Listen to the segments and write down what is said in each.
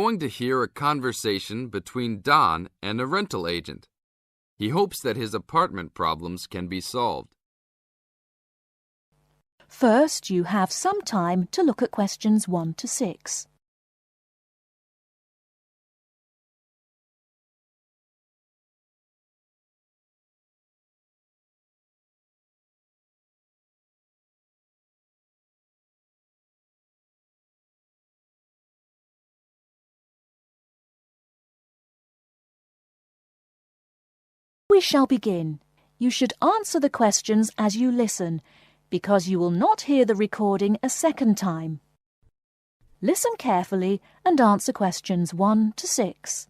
going to hear a conversation between Don and a rental agent. He hopes that his apartment problems can be solved. First, you have some time to look at questions 1 to 6. We shall begin. You should answer the questions as you listen, because you will not hear the recording a second time. Listen carefully and answer questions 1 to 6.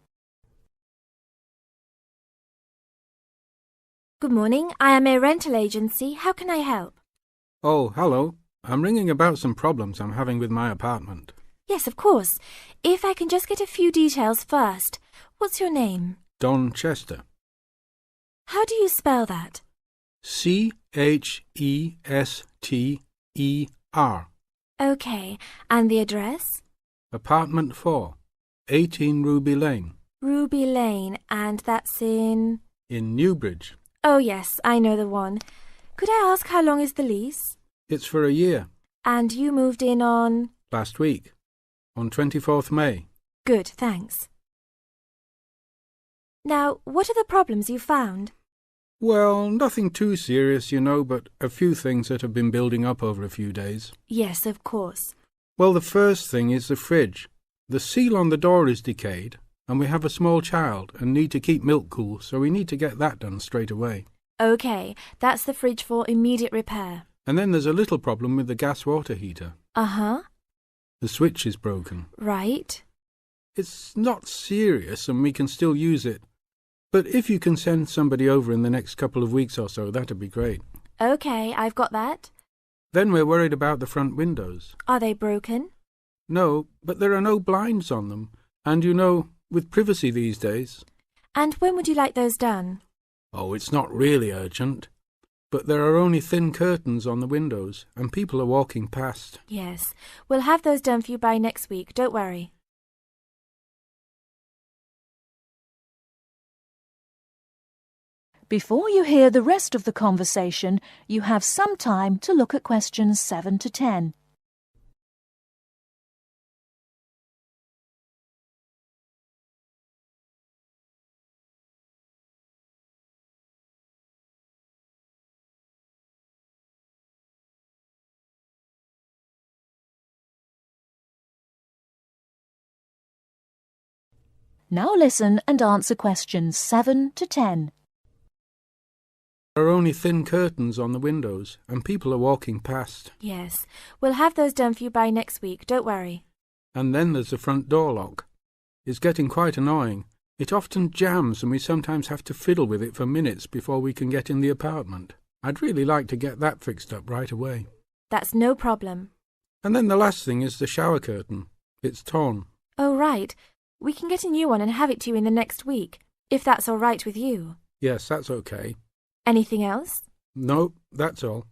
Good morning. I am a rental agency. How can I help? Oh, hello. I'm ringing about some problems I'm having with my apartment. Yes, of course. If I can just get a few details first. What's your name? Don Chester. How do you spell that? Chester. Okay. And the address? Apartment 4, 18 Ruby Lane. Ruby Lane. And that's in... In Newbridge. Oh, yes, I know the one. Could I ask how long is the lease? It's for a year. And you moved in on... Last week, on 24th May. Good, thanks. Now, what are the problems you found? Well, nothing too serious, you know, but a few things that have been building up over a few days. Yes, of course. Well, the first thing is the fridge. The seal on the door is decayed, and we have a small child and need to keep milk cool, so we need to get that done straight away. Okay, that's the fridge for immediate repair. And then there's a little problem with the gas water heater. Uh-huh. The switch is broken. Right. It's not serious and we can still use it. But if you can send somebody over in the next couple of weeks or so, that'd be great. Okay, I've got that. Then we're worried about the front windows. Are they broken? No, but there are no blinds on them. And you know, with privacy these days... And when would you like those done? Oh, it's not really urgent. But there are only thin curtains on the windows, and people are walking past. Yes, we'll have those done for you by next week, don't worry. Before you hear the rest of the conversation, you have some time to look at questions 7 to 10. Now listen and answer questions 7 to 10. There are only thin curtains on the windows, and people are walking past. Yes, we'll have those done for you by next week, don't worry. And then there's the front door lock. It's getting quite annoying. It often jams and we sometimes have to fiddle with it for minutes before we can get in the apartment. I'd really like to get that fixed up right away. That's no problem. And then the last thing is the shower curtain. It's torn. Oh, right. We can get a new one and have it to you in the next week, if that's all right with you. Yes, that's okay. Anything else? No, that's all.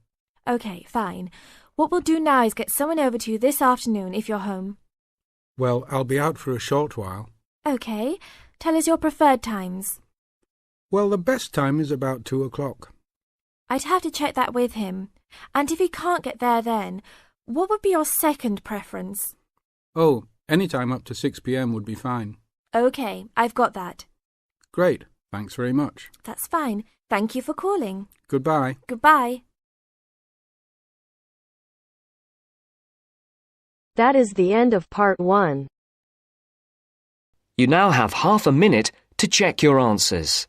Okay, fine. What we'll do now is get someone over to you this afternoon if you're home. Well, I'll be out for a short while. Okay. Tell us your preferred times. Well, the best time is about 2 o'clock. I'd have to check that with him. And if he can't get there then, what would be your second preference? Oh, any time up to 6 p.m. would be fine. Okay, I've got that. Great. Thanks very much. That's fine. Thank you for calling. Goodbye. Goodbye. That is the end of part 1. You now have half a minute to check your answers.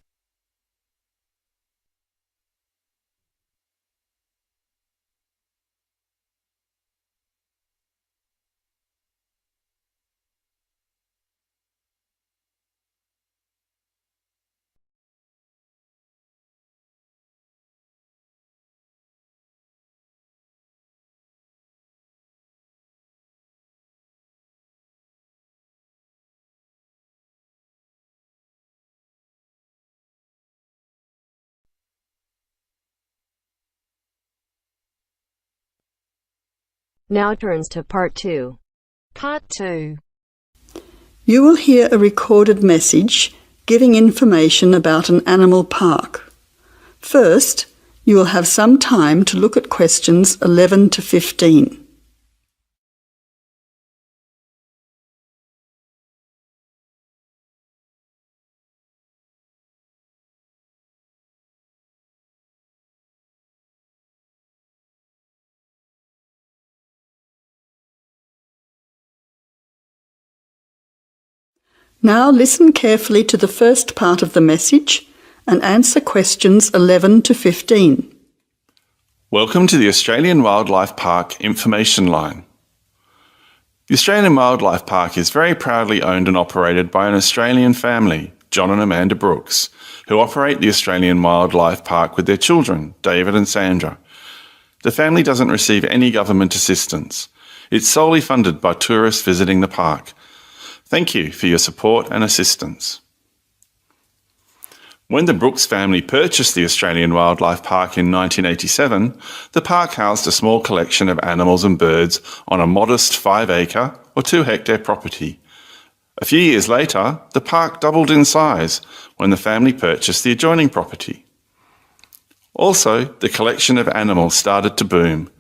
Now turns to part 2. Part 2. You will hear a recorded message giving information about an animal park. First, you will have some time to look at questions 11 to 15. Now listen carefully to the first part of the message and answer questions 11 to 15. Welcome to the Australian Wildlife Park Information Line. The Australian Wildlife Park is very proudly owned and operated by an Australian family, John and Amanda Brooks, who operate the Australian Wildlife Park with their children, David and Sandra. The family doesn't receive any government assistance. It's solely funded by tourists visiting the park. Thank you for your support and assistance. When the Brooks family purchased the Australian Wildlife Park in 1987, the park housed a small collection of animals and birds on a modest 5-acre or 2-hectare property. A few years later, the park doubled in size when the family purchased the adjoining property. Also, the collection of animals started to boom.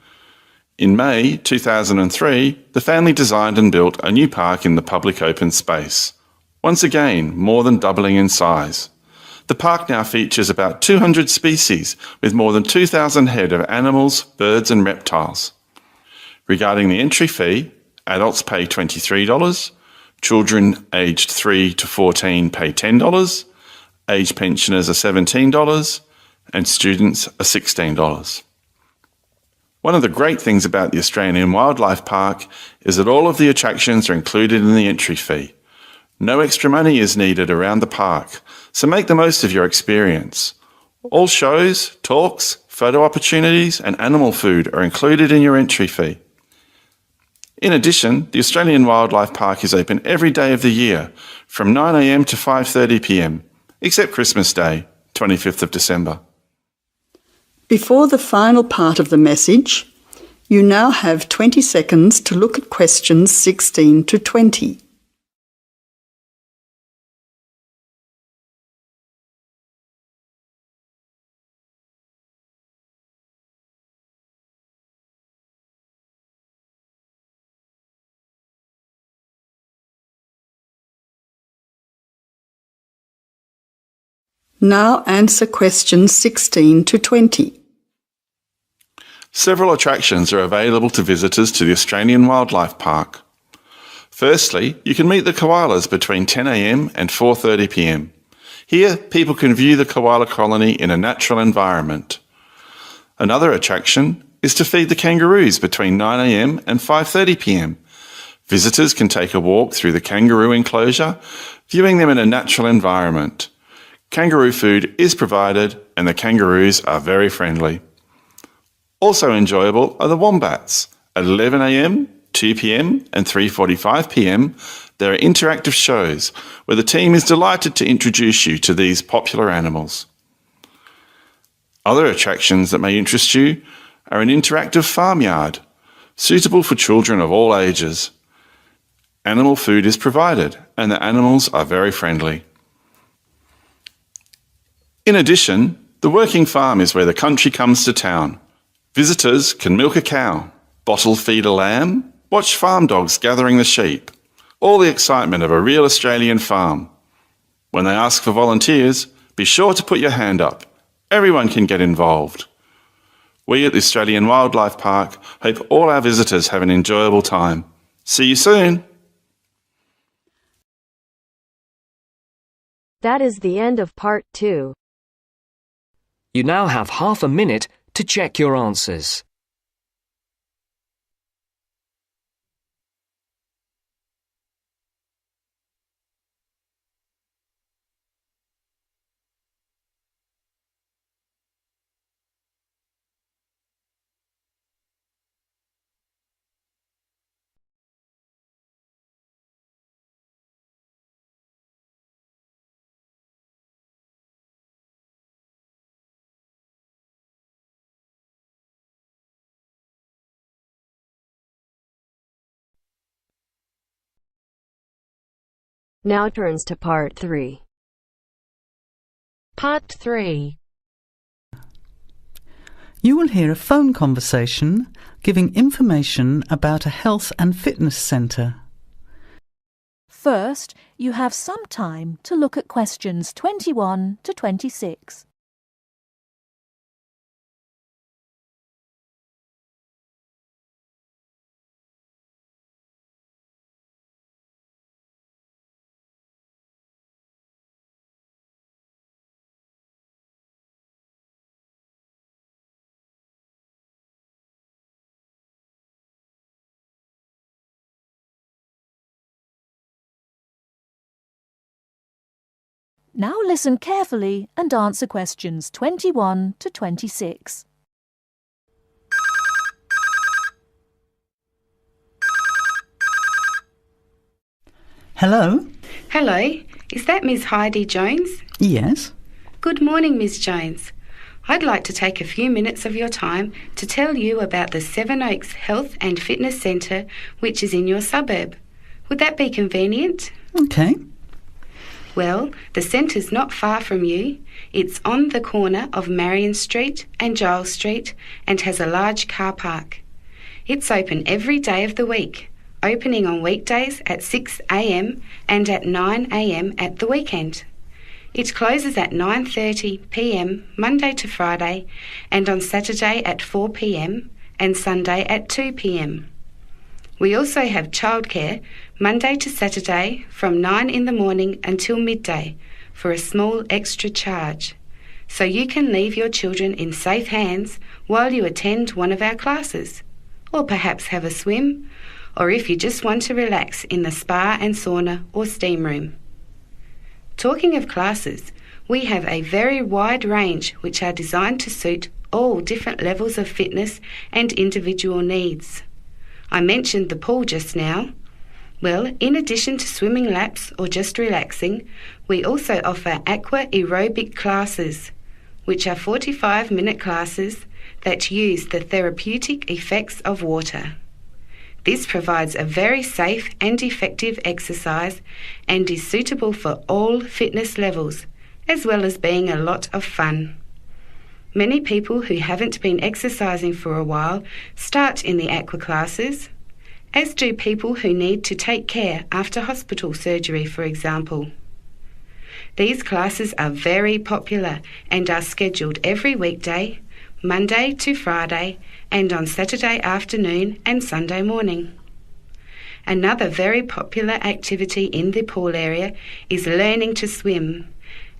In May 2003, the family designed and built a new park in the public open space. Once again, more than doubling in size. The park now features about 200 species with more than 2,000 head of animals, birds and reptiles. Regarding the entry fee, adults pay $23, children aged 3 to 14 pay $10, age pensioners are $17 and students are $16. One of the great things about the Australian Wildlife Park is that all of the attractions are included in the entry fee. No extra money is needed around the park, so make the most of your experience. All shows, talks, photo opportunities and animal food are included in your entry fee. In addition, the Australian Wildlife Park is open every day of the year from 9 a.m. to 5:30 p.m, except Christmas Day, 25th of December. Before the final part of the message, you now have 20 seconds to look at questions 16 to 20. Now answer questions 16 to 20. Several attractions are available to visitors to the Australian Wildlife Park. Firstly, you can meet the koalas between 10 a.m. and 4:30 p.m. Here, people can view the koala colony in a natural environment. Another attraction is to feed the kangaroos between 9 a.m. and 5:30 p.m. Visitors can take a walk through the kangaroo enclosure, viewing them in a natural environment. Kangaroo food is provided and the kangaroos are very friendly. Also enjoyable are the wombats. At 11 a.m, 2 p.m and 3:45 p.m, there are interactive shows where the team is delighted to introduce you to these popular animals. Other attractions that may interest you are an interactive farmyard, suitable for children of all ages. Animal food is provided and the animals are very friendly. In addition, the working farm is where the country comes to town. Visitors can milk a cow, bottle feed a lamb, watch farm dogs gathering the sheep. All the excitement of a real Australian farm. When they ask for volunteers, be sure to put your hand up. Everyone can get involved. We at the Australian Wildlife Park hope all our visitors have an enjoyable time. See you soon. That is the end of part 2. You now have half a minute to check your answers. Now turns to Part 3. Part 3. You will hear a phone conversation giving information about a health and fitness centre. First, you have some time to look at questions 21 to 26. Now listen carefully and answer questions 21 to 26. Hello? Hello, is that Miss Heidi Jones? Yes? Good morning, Miss Jones. I'd like to take a few minutes of your time to tell you about the Seven Oaks Health and Fitness Centre, which is in your suburb. Would that be convenient? Okay. Well, the centre's not far from you. It's on the corner of Marion Street and Giles Street and has a large car park. It's open every day of the week, opening on weekdays at 6 a.m. and at 9 a.m. at the weekend. It closes at 9:30 p.m. Monday to Friday and on Saturday at 4 p.m. and Sunday at 2 p.m. We also have childcare Monday to Saturday from 9 in the morning until midday for a small extra charge, so you can leave your children in safe hands while you attend one of our classes, or perhaps have a swim, or if you just want to relax in the spa and sauna or steam room. Talking of classes, we have a very wide range which are designed to suit all different levels of fitness and individual needs. I mentioned the pool just now. Well, in addition to swimming laps or just relaxing, we also offer aqua aerobic classes, which are 45-minute classes that use the therapeutic effects of water. This provides a very safe and effective exercise and is suitable for all fitness levels, as well as being a lot of fun. Many people who haven't been exercising for a while start in the aqua classes, as do people who need to take care after hospital surgery, for example. These classes are very popular and are scheduled every weekday, Monday to Friday, and on Saturday afternoon and Sunday morning. Another very popular activity in the pool area is learning to swim,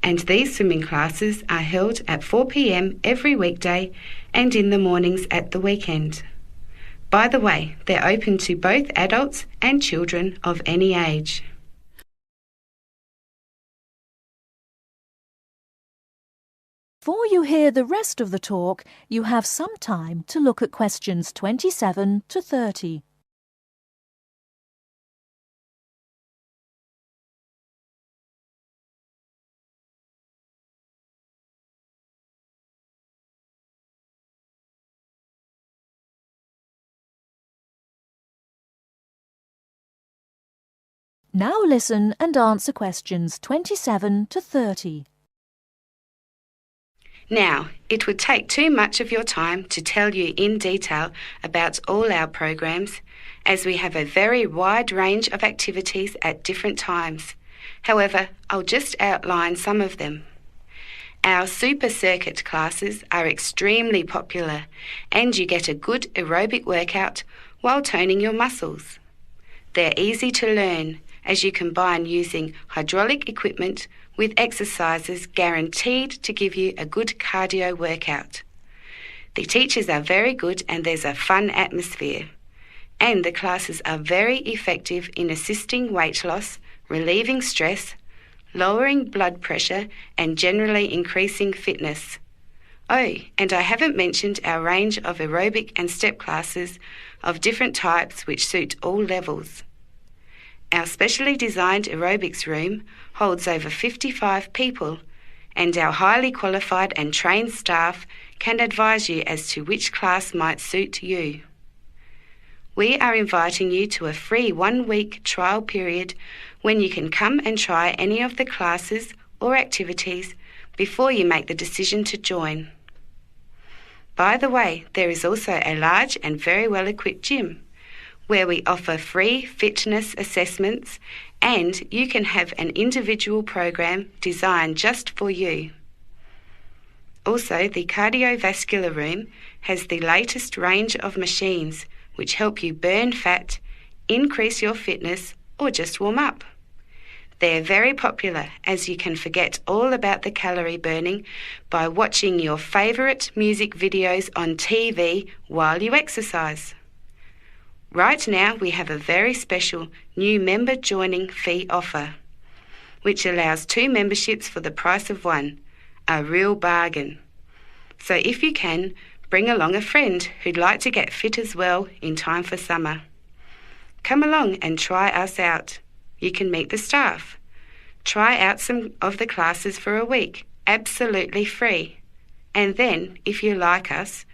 and these swimming classes are held at 4 p.m. every weekday and in the mornings at the weekend. By the way, they're open to both adults and children of any age. Before you hear the rest of the talk, you have some time to look at questions 27 to 30. Now listen and answer questions 27 to 30. Now, it would take too much of your time to tell you in detail about all our programs, as we have a very wide range of activities at different times. However, I'll just outline some of them. Our super circuit classes are extremely popular, and you get a good aerobic workout while toning your muscles. They're easy to learn, as you combine using hydraulic equipment with exercises guaranteed to give you a good cardio workout. The teachers are very good and there's a fun atmosphere. And the classes are very effective in assisting weight loss, relieving stress, lowering blood pressure and generally increasing fitness. Oh, and I haven't mentioned our range of aerobic and step classes of different types which suit all levels. Our specially designed aerobics room holds over 55 people, and our highly qualified and trained staff can advise you as to which class might suit you. We are inviting you to a free 1-week trial period when you can come and try any of the classes or activities before you make the decision to join. By the way, there is also a large and very well-equipped gym where we offer free fitness assessments, and you can have an individual program designed just for you. Also, the cardiovascular room has the latest range of machines which help you burn fat, increase your fitness, or just warm up. They're very popular as you can forget all about the calorie burning by watching your favourite music videos on TV while you exercise. Right now we have a very special new member joining fee offer, which allows 2 memberships for the price of 1, a real bargain. So if you can, bring along a friend who'd like to get fit as well in time for summer. Come along and try us out. You can meet the staff. Try out some of the classes for a week, absolutely free. And then, if you like us,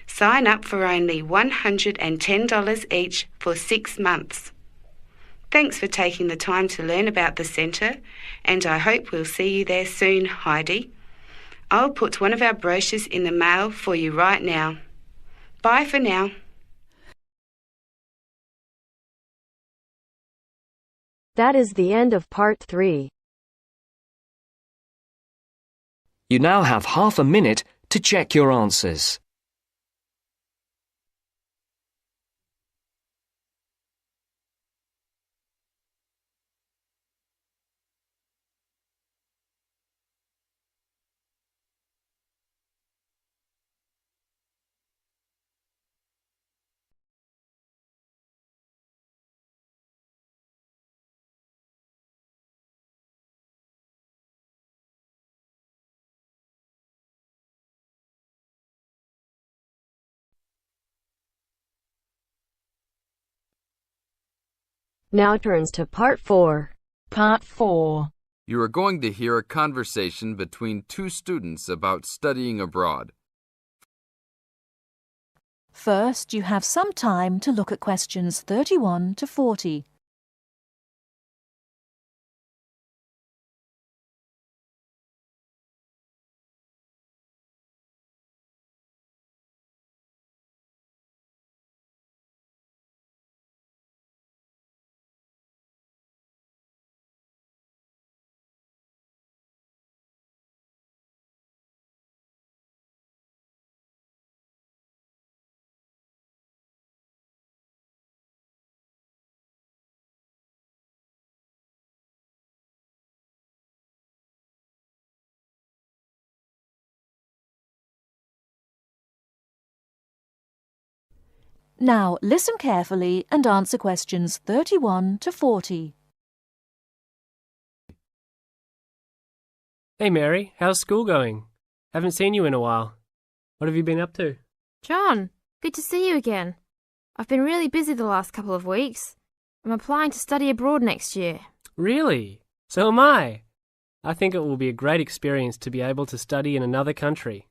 sign up for only $110 each for 6 months. Thanks for taking the time to learn about the centre, and I hope we'll see you there soon, Heidi. I'll put one of our brochures in the mail for you right now. Bye for now. That is the end of part 3. You now have half a minute to check your answers. Now turns to part 4. Part 4. You are going to hear a conversation between 2 students about studying abroad. First, you have some time to look at questions 31 to 40. Now, listen carefully and answer questions 31 to 40. Hey Mary, how's school going? Haven't seen you in a while. What have you been up to? John, good to see you again. I've been really busy the last couple of weeks. I'm applying to study abroad next year. Really? So am I. I think it will be a great experience to be able to study in another country.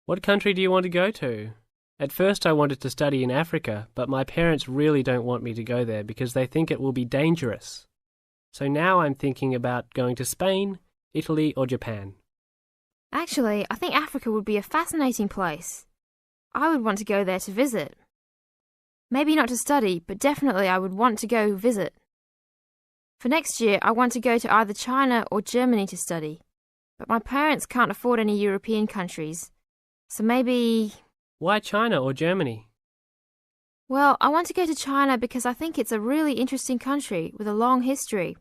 What country do you want to go to? At first I wanted to study in Africa, but my parents really don't want me to go there because they think it will be dangerous. So now I'm thinking about going to Spain, Italy or Japan. Actually, I think Africa would be a fascinating place. I would want to go there to visit. Maybe not to study, but definitely I would want to go visit. For next year, I want to go to either China or Germany to study, but my parents can't afford any European countries, so maybe... Why China or Germany? Well, I want to go to China because I think it's a really interesting country with a long history.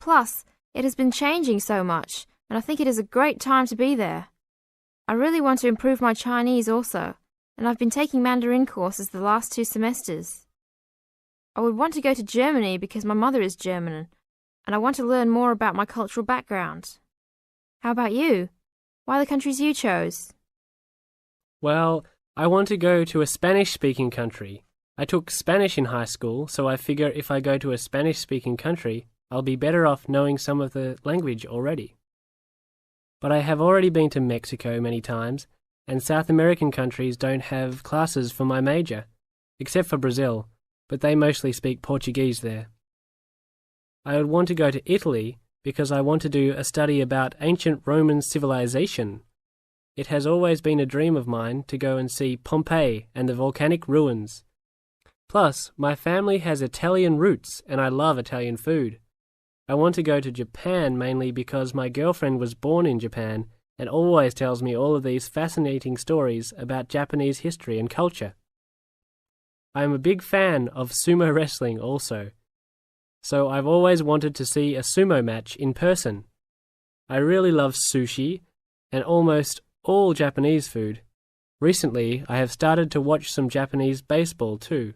Plus, it has been changing so much, and I think it is a great time to be there. I really want to improve my Chinese also, and I've been taking Mandarin courses the last 2 semesters. I would want to go to Germany because my mother is German, and I want to learn more about my cultural background. How about you? Why the countries you chose? Well, I want to go to a Spanish-speaking country. I took Spanish in high school, so I figure if I go to a Spanish-speaking country, I'll be better off knowing some of the language already. But I have already been to Mexico many times, and South American countries don't have classes for my major, except for Brazil, but they mostly speak Portuguese there. I would want to go to Italy because I want to do a study about ancient Roman civilization. It has always been a dream of mine to go and see Pompeii and the volcanic ruins. Plus, my family has Italian roots and I love Italian food. I want to go to Japan mainly because my girlfriend was born in Japan and always tells me all of these fascinating stories about Japanese history and culture. I am a big fan of sumo wrestling also, so I've always wanted to see a sumo match in person. I really love sushi and almost all Japanese food. Recently, I have started to watch some Japanese baseball too.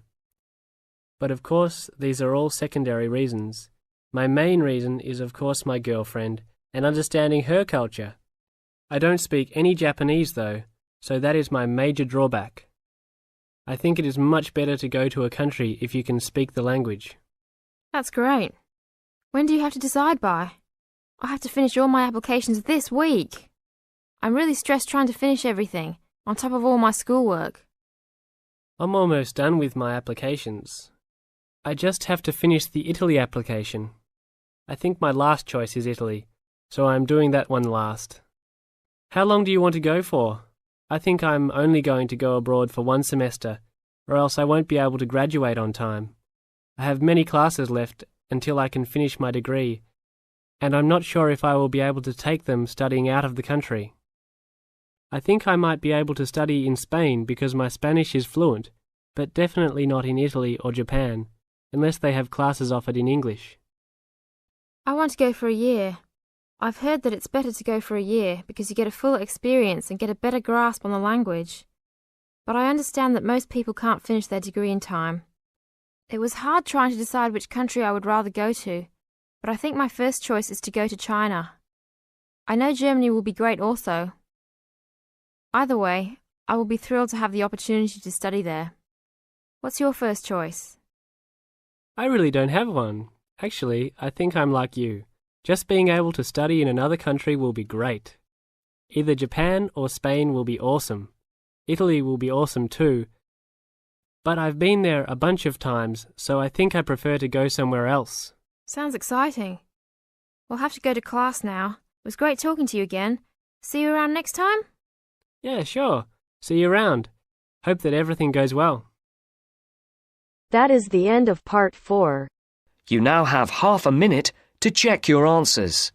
But of course, these are all secondary reasons. My main reason is of course my girlfriend and understanding her culture. I don't speak any Japanese though, so that is my major drawback. I think it is much better to go to a country if you can speak the language. That's great. When do you have to decide by? I have to finish all my applications this week. I'm really stressed trying to finish everything, on top of all my schoolwork. I'm almost done with my applications. I just have to finish the Italy application. I think my last choice is Italy, so I'm doing that one last. How long do you want to go for? I think I'm only going to go abroad for 1 semester, or else I won't be able to graduate on time. I have many classes left until I can finish my degree, and I'm not sure if I will be able to take them studying out of the country. I think I might be able to study in Spain because my Spanish is fluent, but definitely not in Italy or Japan, unless they have classes offered in English. I want to go for a year. I've heard that it's better to go for a year because you get a full experience and get a better grasp on the language. But I understand that most people can't finish their degree in time. It was hard trying to decide which country I would rather go to, but I think my first choice is to go to China. I know Germany will be great also. Either way, I will be thrilled to have the opportunity to study there. What's your first choice? I really don't have one. Actually, I think I'm like you. Just being able to study in another country will be great. Either Japan or Spain will be awesome. Italy will be awesome too. But I've been there a bunch of times, so I think I prefer to go somewhere else. Sounds exciting. We'll have to go to class now. It was great talking to you again. See you around next time? Yeah, sure. See you around. Hope that everything goes well. That is the end of part 4. You now have half a minute to check your answers.